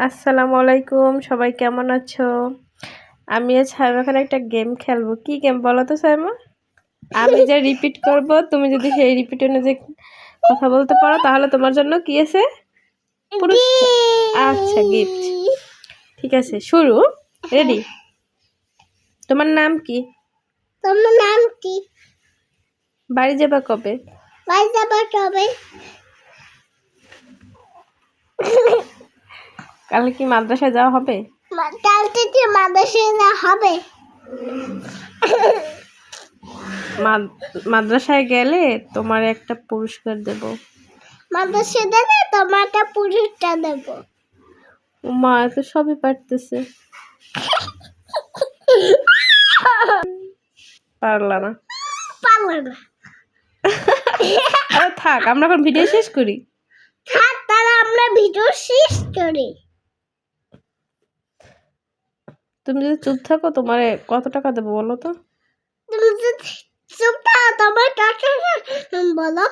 আসসালামু আলাইকুম, সবাই কেমন আছো? আমি আজ সাইমা এখানে একটা গেম খেলবো। কি গেম বলো তো সাইমা? আমি যে রিপিট করব, তুমি যদি সেই রিপিট অনুযায়ী কথা বলতে পারো তাহলে তোমার জন্য কি আছে? পুরস্কার। আচ্ছা, গিফট। ঠিক আছে, শুরু। রেডি? তোমার নাম কি? তোমার নাম কি? বাড়ি যাবা কবে? বাড়ি যাবা কবে? কালকে কি মাদ্রাসায় যাওয়া হবে? কালকে কি মাদ্রাসায় যাওয়া হবে? মাদ্রাসায় গেলে তোমার একটা পুরস্কার দেব। মাদ্রাসায় গেলে তোমাকে পুরস্কার দেব। মা তো সবই পারতেছে। পারলা না। পারলাম না। আরে থাক, আমরা এখন ভিডিও শেষ করি। থাক, তাহলে আমরা ভিডিও শেষ করি। তুমি যদি চুপ থাকো তোমারে কত টাকা দেবো বলো তো? তুমি যদি চুপ থাকো তোমার টাকা বলো।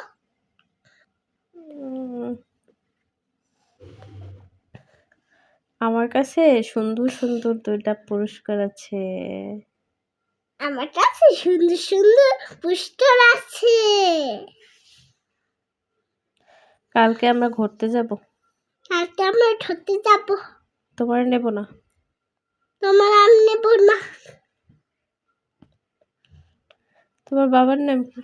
আমার কাছে সুন্দর সুন্দর 2টা পুরস্কার আছে। আমার কাছে সুন্দর সুন্দর পুরস্কার আছে। কালকে আমরা ঘুরতে যাব। কালকে আমরা ঘুরতে যাব। তোমার নেব না। তোমার আমি নেব না। তোমার বাবার নাম কি?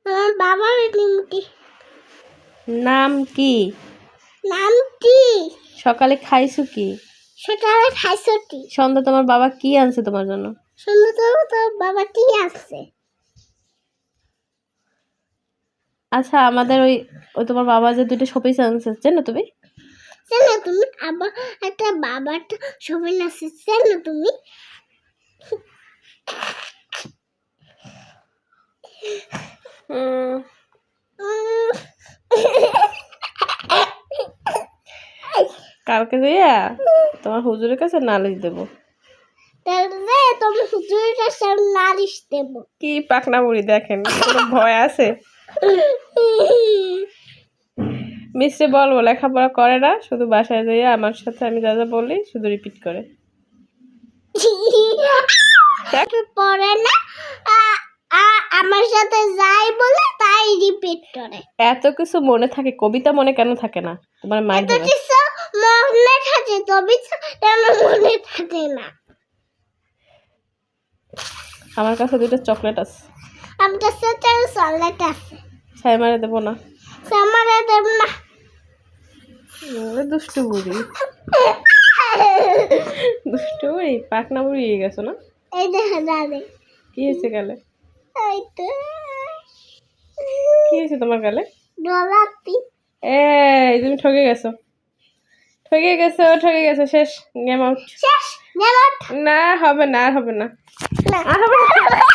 তোমার বাবার নাম কি? নাম কি? নাম কি? সকালে খাইছো কি? সকালে খাইছো কি? সন্ধ্যা তোমার বাবা কি আনছে তোমার জন্য? শুনলো তো তোর বাবা কি আছে? আচ্ছা, আমাদের ওই ওই তোমার বাবা যে 2টা শোপিস আনছে চেনো তুমি? জানো তুমি আবার একটা বাবাটা সবাই আছে জানো তুমি? কালকে যাইয়া তোমার হুজুরের কাছে নালিশ দেব। তাহলে তুমি হুজুরের কাছে নালিশ দেব। কি পাকনা বুড়ি দেখেন, কোনো ভয় আছে? মিস্ত্রি বলবো লেখাপড়া করে না, শুধু বাসায় যাইয়া আমার সাথে আমি যা যা বলি শুধু রিপিট করে। পড়ে না, আমার সাথে যাই বলে তাই রিপিট করে। এত কিছু মনে থাকে, কবিতা মনে কেন থাকে না? তোমার মাইন্ড এত কিছু মনে থাকে তবে কেন মনে থাকে না? আমার কাছে 2টা চকলেট আছে। আমার কাছে চকলেট আছে। সাইমারে দেবো না। আমারে দেব না। দুষ্টু বুড়ি, দুষ্টু বুড়ি, পাকনা বুড়ি হয়ে গেছো না? এই দেখো দাদি। কি হয়েছে গালে? এই তো কি হয়েছে তোমার গালে? ডলাতি। এই তুমি ঠকে গেছো, ঠকে গেছো, ঠকে গেছো। শেষ, গেম আউট। শেষ। না হবে না, আর হবে না, আর হবে না।